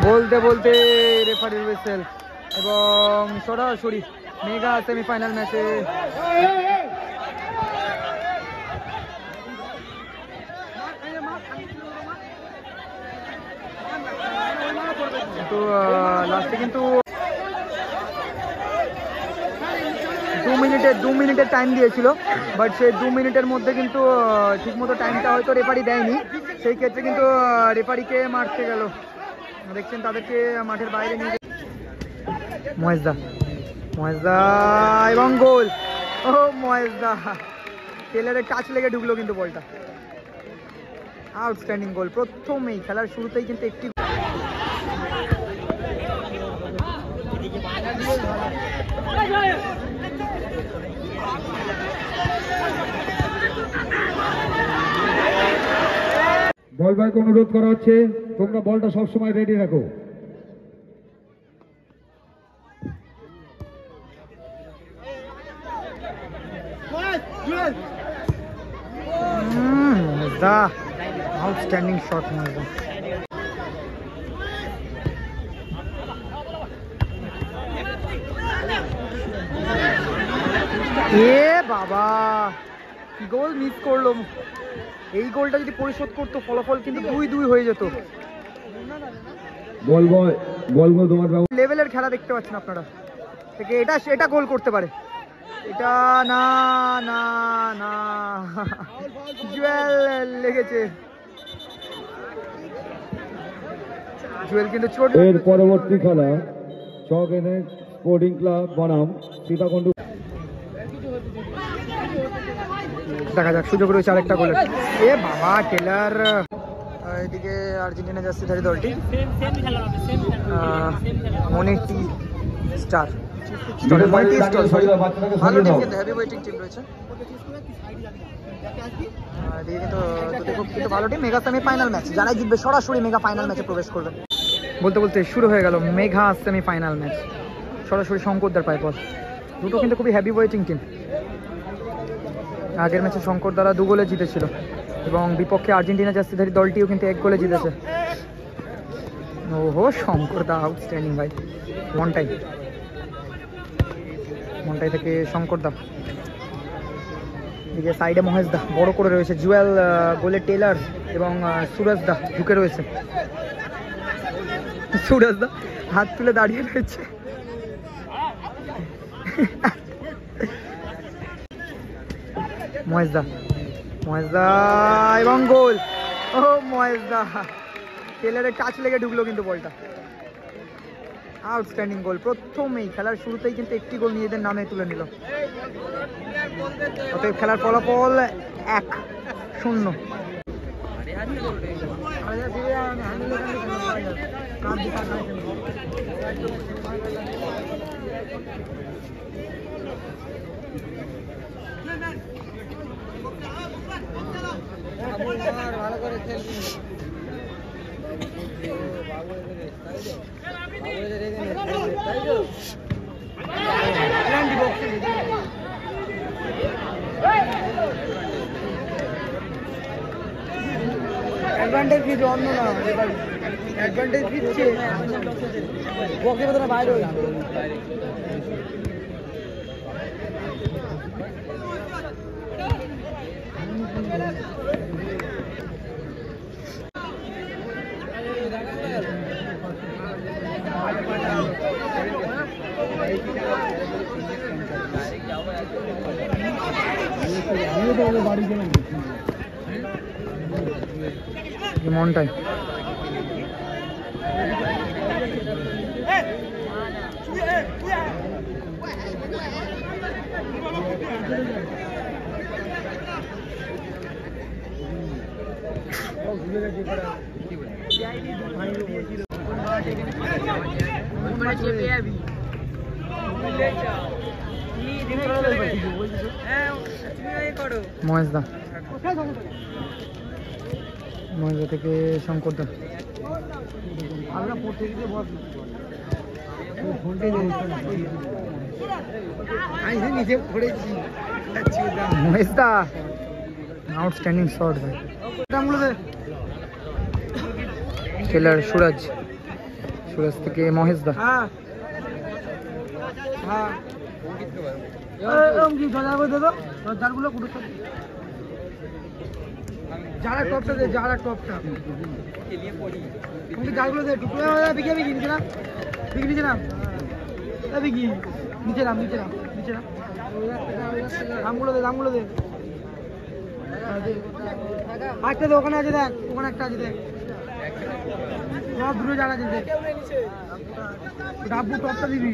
বলতে বলতে রেফারির হুইসেল এবং সরাসরি মেগা সেমিফাইনাল ম্যাচে তো লাস্টে কিন্তু 2 মিনিটের টাইম দিয়েছিল, বাট সেই 2 মিনিটের মধ্যে কিন্তু ঠিকমতো টাইমটা হয়তো রেফারি দেয়নি। সেই ক্ষেত্রে কিন্তু রেফারিকে মারতে গেল, দেখছেন তাদেরকে মাঠের বাইরে নিয়ে মহেশদা এবং গোল। ও মহেশদা, টেলারের টাচ লেগে ঢুকলো কিন্তু বলটা। আউটস্ট্যান্ডিং গোল প্রথমেই, খেলার শুরুতেই কিন্তু একটি বল বয়কে অনুরোধ করা হচ্ছে তোমরা বলটা সবসময় রেডি রাখো। আউটস্ট্যান্ডিং শট মজা। এ বাবা, কি গোল মিস করলো। এই গোলটা যদি পরিশোধ করতো ফলাফল কিন্তু 2-2 হয়ে যেত। লেভেলের খেলা দেখতে পাচ্ছেন আপনারা, থেকে এটা গোল করতে পারে। এটা না না না, জুয়েল লেগেছে। জুয়েল কিন্তু ছোট। এর পরবর্তী খেলা চক এনে স্পোর্টিং ক্লাব বনাম সীতাকুণ্ড। দেখা যাক, সুযোগ রয়েছে আরেকটা গোলের। এ বাবা, টেলার। এদিকে আর্জেন্টিনা জার্সিধারী দলটি মনেটি স্টার, ভালো টিম কিন্তু, হেভি ওয়েটিং টিম রয়েছে। কিন্তু ভালো টিম। মেগা সেমিফাইনাল ম্যাচ, যারাই জিতবে সরাসরি মেগা ফাইনাল ম্যাচে প্রবেশ করবে। বলতে বলতে শুরু হয়ে গেল মেগা সেমিফাইনাল ম্যাচ, সরাসরি শঙ্করদার পায় বল। দুটো কিন্তু খুবই হেভি ওয়েটিং টিম। আগের ম্যাচে শঙ্কর দ্বারা 2 গোলে জিতেছিল এবং বিপক্ষে আর্জেন্টিনা জার্সিধারী দলটিও কিন্তু 1 গোলে জিতেছে। ওহো, শঙ্কর দা আউটস্ট্যান্ডিং ভাই। মনটাই থেকে শঙ্কর দা, এদিকে সাইডে মহেশ দা বড় করে রয়েছে। জুয়েল, গোলে টেলার এবং সুরজ দা ঢুকে রয়েছে। সুরজ দা হাত তুলে দাঁড়িয়ে রয়েছে। মহেশদা এবং গোল। ও মহেশদা, টেলারের টাচ লেগে ঢুকলো কিন্তু বলটা। আউটস্ট্যান্ডিং গোল প্রথমেই, খেলার শুরুতেই কিন্তু একটি গোল নিজেদের নামে তুলে নিল। অতএব খেলার ফলাফল 1-0। ভালো করে খেলবি। অ্যাডভান্টেজ দিচ্ছে অন্য না, অ্যাডভান্টেজ দিচ্ছে বকে বোধ বাইরে বাড়ি গেলাম মনটাই। মহেশদা থেকে শঙ্করদা। মহেশদা আউটস্ট্যান্ডিং শট ভাই। টেলার, সুরজ সুরাজ থেকে মহেশ দা। যারা টপটা দে, যারা টপটা জারগুলো দে, টুকরো বিকে বিকি নিচে নাম, বিকি নিচে নাম, বিকি নিচে নাম, নিচে নাম, নিচে নাম, দামগুলো দে, দামগুলো দে। একটা দে, ওখানে আছে দেখ, ওখানে একটা আছে দেখ, সব দূরে জায়গা আছে দেখ। ডাব্বু টপটা দিবি।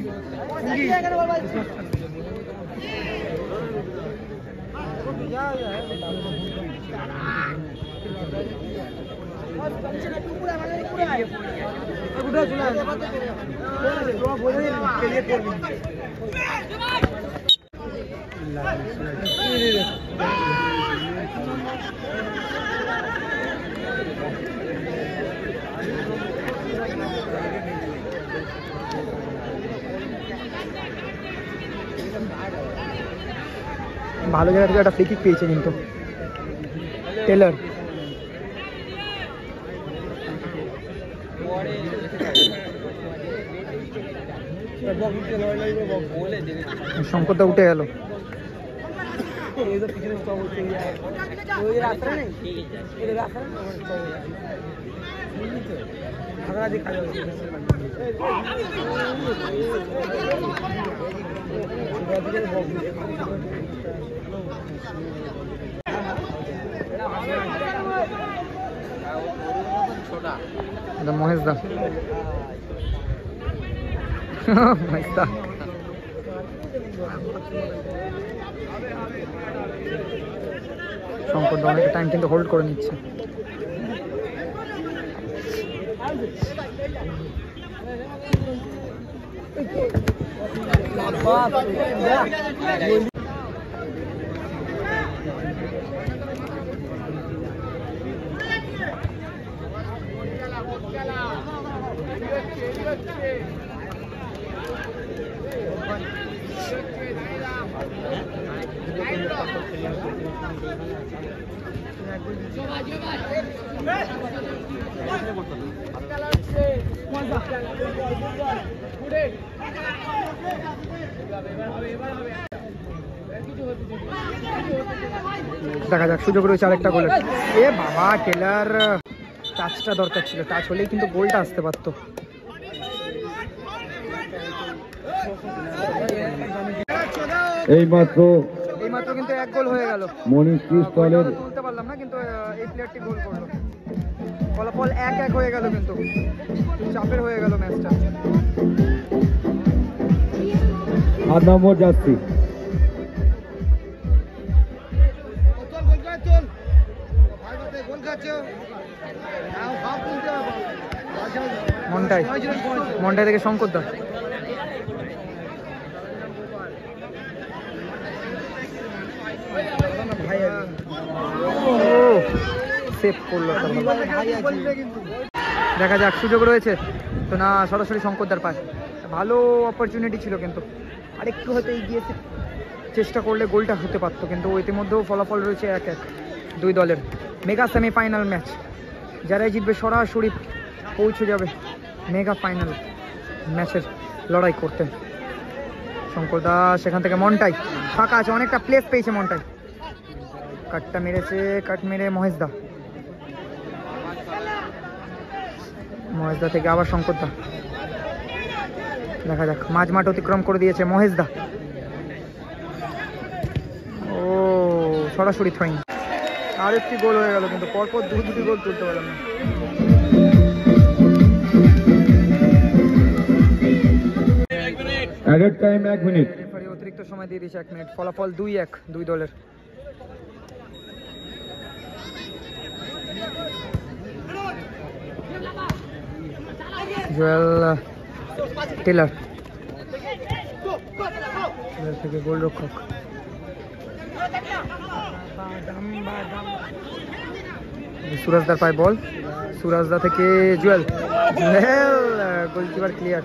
ভালো জায়গা থেকে একটা ফ্রি কিক পেয়েছে কিন্তু টেলর। শঙ্করদা উঠে গেল। মহেশ দা, মহেশ দা শঙ্কর দা অনেকটা টাইম কিন্তু হোল্ড করে নিচ্ছে। দেখা যাক, সুযোগ রয়েছে আরেকটা গোলের। এ বাবা, টেলার টাচটা দরকার ছিল, টাচ হলেই কিন্তু গোলটা আসতে পারতো। এইমাত্র কিন্তু এক গোল হয়ে গেল। মনীষ দলের তুলতে পারলাম না, কিন্তু এই প্লেয়ারটি গোল করলো। ফলাফল 1-1 হয়ে গেল, কিন্তু চাপের হয়ে গেল ম্যাচটা। 8 নম্বর যাচ্ছি মন্টাই থেকে শঙ্কর দা। সেভ করলো। দেখা যাক, সুযোগ রয়েছে তো না, সরাসরি শঙ্করদার পায়। ভালো অপরচুনিটি ছিল, কিন্তু আরেকটু হয়তো এগিয়ে চেষ্টা করলে গোলটা হতে পারতো, কিন্তু ইতিমধ্যেও ফলাফল রয়েছে 1-1 দুই দলের। মেগা সেমিফাইনাল ম্যাচ, যারাই জিতবে সরাসরি পৌঁছে যাবে মেগা ফাইনাল ম্যাচের লড়াই করতে। শঙ্করদা সেখান থেকে মন্টাই, ফাঁকা আছে, অনেকটা প্লেস পেয়েছে মন্টাই। কাটটা মেরেছে, কাট মেরে মহেশদা, মহেশদা থেকে আবার শঙ্করদা। দেখা যাক, মাঝ মাঠ অতিক্রম করে দিয়েছে মহেশদা। ও সরাসরি থ্রোইং। আরেকটি গোল হয়ে গেল, কিন্তু পরপর দুটি গোল তুলতে পারলাম না। Added time 1 minute. রেফারি অতিরিক্ত সময় দিয়ে দিয়েছে 1 মিনিট। ফলাফল 2-1 দুই দলের। জুয়েল টেলার থেকে গোলরক্ষক। সুরাজদার পায় বল, সুরাজদা থেকে জুয়েল, গোলকিপার ক্লিয়ার।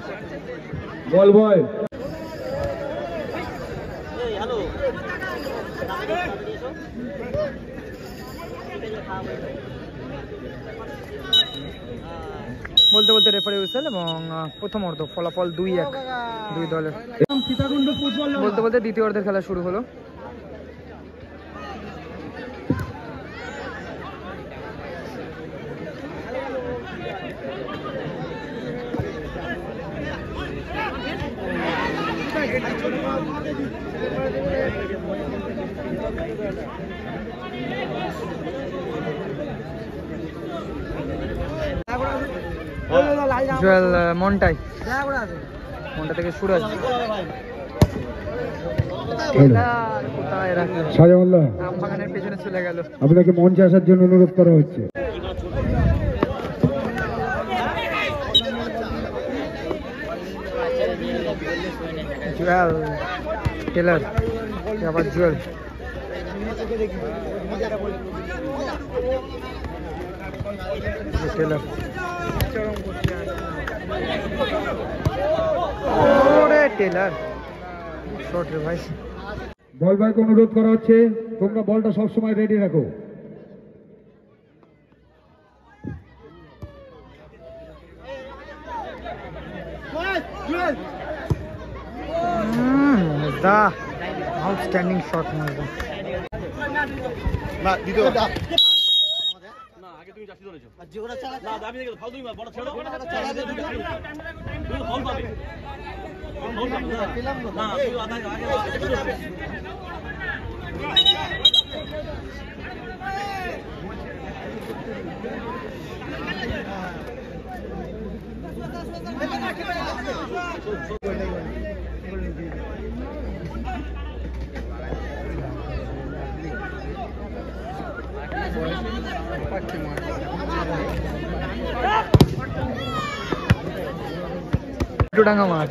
বল বয় বলতে বলতে রেফারি হুইসেল এবং প্রথম অর্ধ ফলাফল 2-1 দুই দলের। বলতে বলতে দ্বিতীয় অর্ধের খেলা শুরু হলো। জুয়েল মন্টাই থেকে সুরাজ আমবাগানের পেছনে চলে গেল। আপনাকে মঞ্চে আসার জন্য অনুরোধ করা হচ্ছে। জুয়েল টেলার আবার জুয়েল টেলার ওরে টেলার শর্ট রে ভাই। বল বয়কে অনুরোধ করা হচ্ছে তোমরা বলটা সবসময় রেডি রাখো। Outstanding shot মজদা। ডাঙ্গা মার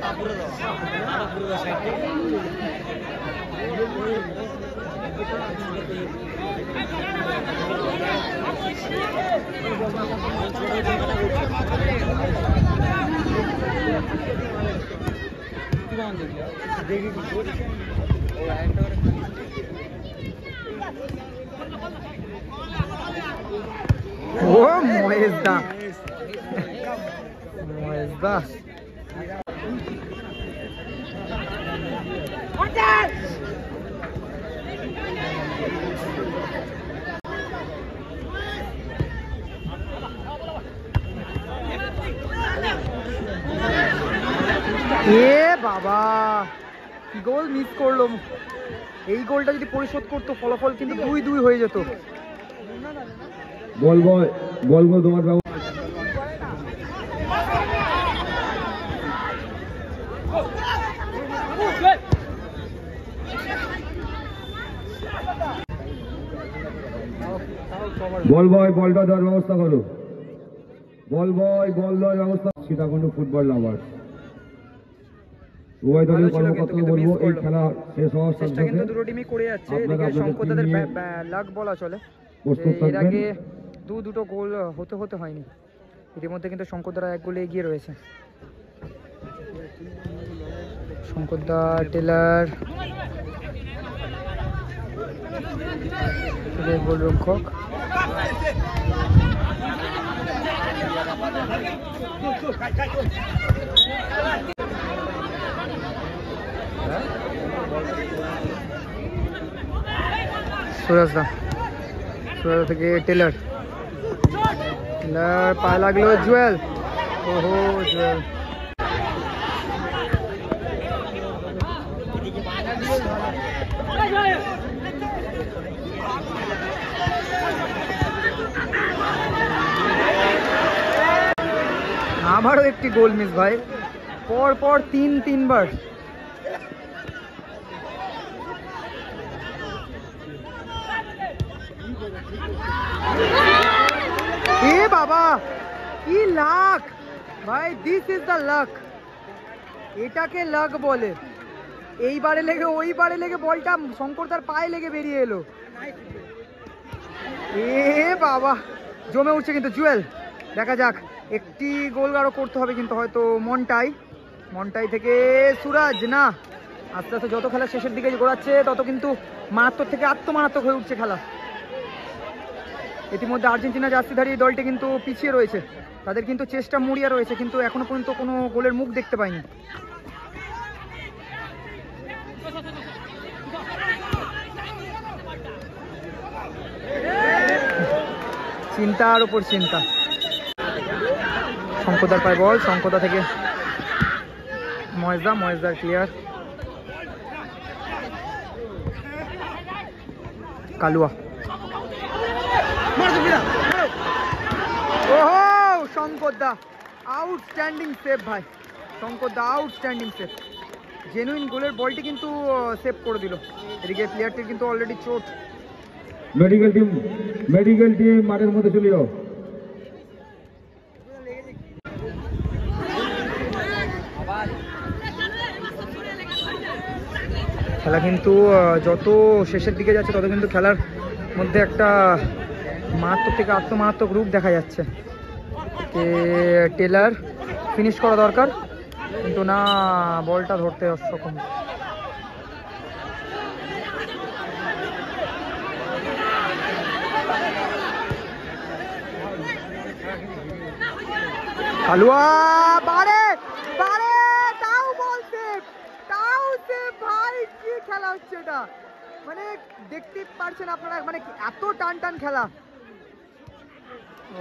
ও মহেশদা মহেশদা এ বাবা কি গোল মিস করলো। এই গোলটা যদি পরিশোধ করতো ফলাফল কিন্তু 2-2 হয়ে যেত। বলবো তোমার বল বয় বলটা দেওয়ার ব্যবস্থা করো। বল বয় বল দেওয়ার ব্যবস্থা। সীতাকুণ্ড ফুটবল লাভার্স উভয় দলের কর্মকর্তাকে বলবো এই খেলা শেষ হওয়ার সাথে সাথে কিন্তু দুটো টিমই করে যাচ্ছে। এদিকে শঙ্করদাদের লাক বলা চলে। এর আগে দুটো গোল হতে হয়নি। ইতিমধ্যে কিন্তু শঙ্করদারা 1 গোলে এগিয়ে রয়েছে। শঙ্করদা টেলার গোলরক্ষক সুরাজদা থেকে টেলার পায়ে লাগলো জুয়েল। ওহো জুয়েল আবারও একটি গোল মিস ভাই, পর পর তিনবার। এ বাবা কি লাক ভাই, দিস ইজ দ্য লাক। এটাকে লাক বলে। এইবারে লেগে ওইবারে লেগে বলটা শঙ্করদার পায়ে লেগে বেরিয়ে এলো। এ বাবা জমে উঠছে কিন্তু জুয়েল। দেখা যাক, একটি গোল আরো করতে হবে কিন্তু হয়তো। মন্টাই থেকে সুরাজ, না আস্তে আস্তে যত খেলা শেষের দিকে গোড়াচ্ছে তত কিন্তু মারাত্মক থেকে আত্মমারাত্মক হয়ে উঠছে খেলা। ইতিমধ্যে আর্জেন্টিনা জার্সিধারী দলটি কিন্তু পিছিয়ে রয়েছে, তাদের কিন্তু চেষ্টা মরিয়া রয়েছে, কিন্তু এখনো পর্যন্ত কোনো গোলের মুখ দেখতে পাইনি। চিন্তার উপর চিন্তা। শঙ্কদার পায় বল, শঙ্কদা থেকে ময়েজদার ক্লিয়ার, কালুয়া, ওহো শঙ্কদা আউটস্ট্যান্ডিং সেভ ভাই, শঙ্কদা আউটস্ট্যান্ডিং সেভ, জেনুইন গোলের বলটি কিন্তু সেভ করে দিল। এদিকে প্লেয়ারটির কিন্তু অলরেডি চোট। মেডিকেল টিম মাঠের মধ্যে চলে যাও। খেলা কিন্তু যত শেষের দিকে যাচ্ছে তত কিন্তু খেলার মধ্যে একটা মারাত্মক থেকে আত্মমারাত্মক রূপ দেখা যাচ্ছে। টেলার ফিনিশ করা দরকার, কিন্তু না, বলটা ধরতে অসক্ষম। কালুয়া বারে বারে, তাও বল সেভ, তাও সেভ ভাই, কি খেলা হচ্ছে এটা, মানে দেখতে পারছেন আপনারা, মানে এত টান খেলা।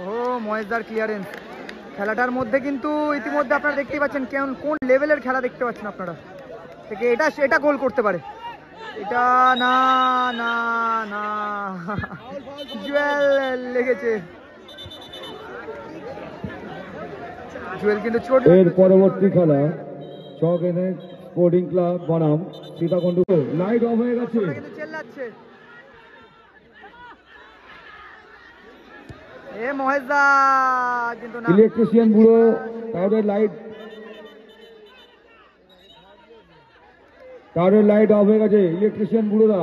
ও ময়েজদার ক্লিয়ারেন্স, খেলাটার মধ্যে কিন্তু ইতিমধ্যে আপনারা দেখতেই পাচ্ছেন কোন লেভেলের খেলা দেখতে পাচ্ছেন আপনারা, থেকে এটা গোল করতে পারে, এটা না না না, জুয়েল লেগেছে, জুয়েল কিন্তু চোট। এর পরবর্তী খেলা চক এনে স্পোর্টিং ক্লাব বনাম সীতাকুণ্ড। লাইট অফ হয়ে গেছে, কিন্তু চেল্লাচ্ছে এ মহেশদা, কিন্তু না, ইলেকট্রিশিয়ান বুড়ো টাওয়ারের লাইট অফ হয়ে গেছে, ইলেকট্রিশিয়ান বুড়োদা।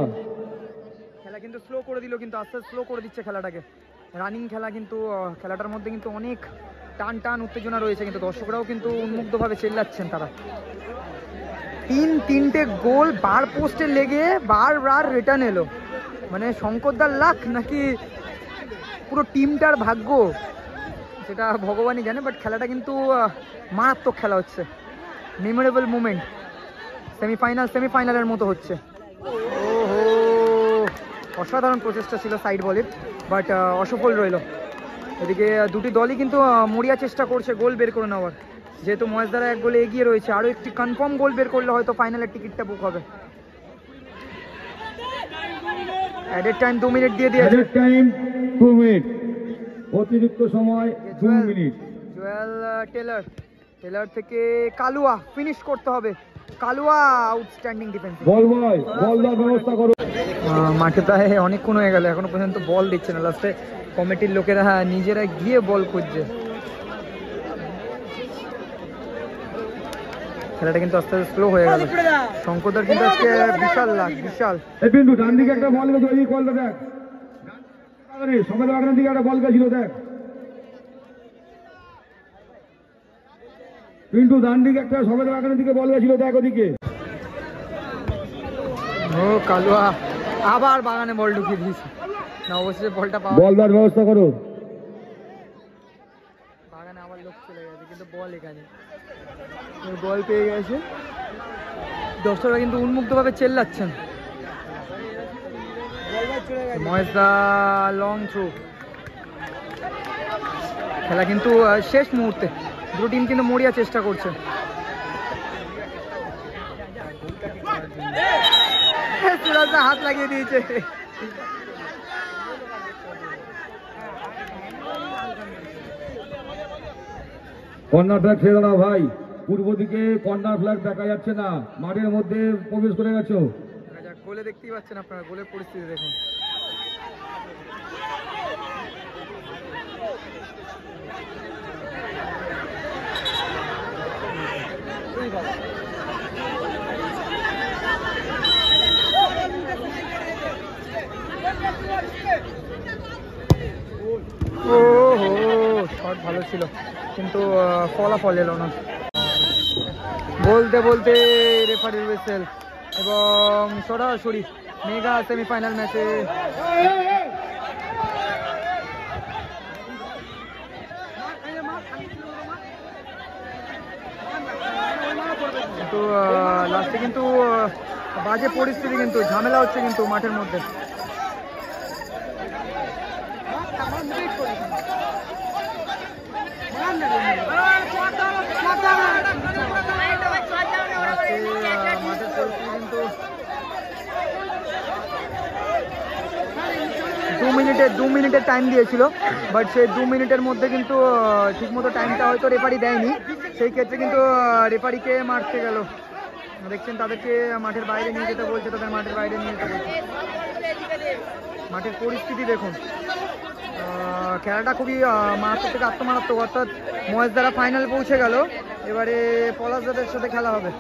খেলা কিন্তু স্লো করে দিল, কিন্তু আস্তে আস্তে স্লো করে দিচ্ছে খেলাটাকে, রানিং খেলা, কিন্তু খেলাটার মধ্যে কিন্তু অনেক টান উত্তেজনা রয়েছে, কিন্তু দর্শকরাও কিন্তু উন্মুক্তভাবে চেল্লাচ্ছেন তারা। তিনটে গোল বার পোস্টে লেগে বার রিটার্ন এলো, মানে শঙ্করদার লাক নাকি পুরো টিমটার ভাগ্য সেটা ভগবানই জানে, বাট খেলাটা কিন্তু মারাত্মক খেলা হচ্ছে, মেমোরেবল মুমেন্ট, সেমিফাইনালের মতো হচ্ছে। ওহো, অসাধারণ প্রচেষ্টা ছিল সাইড বলের, বাট অসফল রইল। এদিকে দুটি দলই কিন্তু মরিয়া চেষ্টা করছে গোল বের করে নেওয়ার, যেহেতু মহেশদারা এক গোলে এগিয়ে রয়েছে, আরও একটি কনফার্ম গোল বের করলে হয়তো ফাইনালের টিকিটটা বুক হবে। অ্যাডেড টাইম 2 মিনিট দিয়ে দিয়েছে, অ্যাডেড টাইম 2 মিনিট, অতিরিক্ত সময় 2 মিনিট। জুয়েল টেলার থেকে কালুয়া, ফিনিশ করতে হবে, কালুয়া আউটস্ট্যান্ডিং ডিফেন্স। বল দেওয়ার ব্যবস্থা করো। মাঠে প্রায় অনেকক্ষণ হয়ে গেল, এখনো পর্যন্ত বল দিচ্ছে না, লাস্টে কমিটির লোকেরা নিজেরা গিয়ে বল খুঁজছে। খেলাটা কিন্তু আস্তে আস্তে স্লো হয়ে গেল, শঙ্করদার কিন্তু আজকে বিশাল। এই বিন্দু ডান দিকে একটা বল গেছে, ওই বলটা দেখ, সমেত বাগানের দিকে একটা বল গেছিল, দেখ পিন্টু, ডান দিকে একটা সমেত বাগানের দিকে বল গেছিল, দেখ ওদিকে। ও কালুয়া আবার বাগানে বল ঢুকিয়ে দিয়েছে, না অবশ্যই বলটা বল দেওয়ার ব্যবস্থা করো। বাগানে আবার লোক চলে গেছে, কিন্তু বল এখানে, বল পেয়ে গেছে, দর্শকরা কিন্তু উন্মুক্তভাবে চেল্লাচ্ছেন। মহেশদা লং থ্রো, খেলা কিন্তু শেষ মুহূর্তে, দুটো টিম কিন্তু মরিয়া চেষ্টা করছে। হাত লাগিয়ে দিয়েছে, কর্নার ফ্ল্যাগ ছেড়ে দাও ভাই, পূর্ব দিকে কর্নার ফ্ল্যাগ দেখা যাচ্ছে না, মাঠের মধ্যে প্রবেশ করে গেছো। গোলে দেখতেই পাচ্ছেন আপনারা, গোলের পরিস্থিতি দেখুন। শট ভালো ছিল, কিন্তু ফলাফল এলো না। বলতে রেফারির হুইসেল, এবং সরাসরি মেগা সেমিফাইনাল ম্যাচে কিন্তু লাস্টে কিন্তু বাজে পরিস্থিতি, কিন্তু ঝামেলা হচ্ছে কিন্তু মাঠের মধ্যে। মাঠের পরিস্থিতি কিন্তু 2 মিনিটের টাইম দিয়েছিল, বাট সেই 2 মিনিটের মধ্যে কিন্তু ঠিকমতো টাইমটা হয়তো রেফারি দেয়নি, সেই ক্ষেত্রে কিন্তু রেফারিকে মারতে গেল। দেখছেন তাদেরকে মাঠের বাইরে নিয়ে যেতে বলছে, তাদের মাঠের বাইরে নিয়ে যেতে বলছে। মাঠের পরিস্থিতি দেখুন, খেলাটা খুবই মারাত্মক থেকে আত্মমারাত্মক, অর্থাৎ মহেশ দ্বারা ফাইনাল পৌঁছে গেল, এবারে পলাশদাদের সাথে খেলা হবে।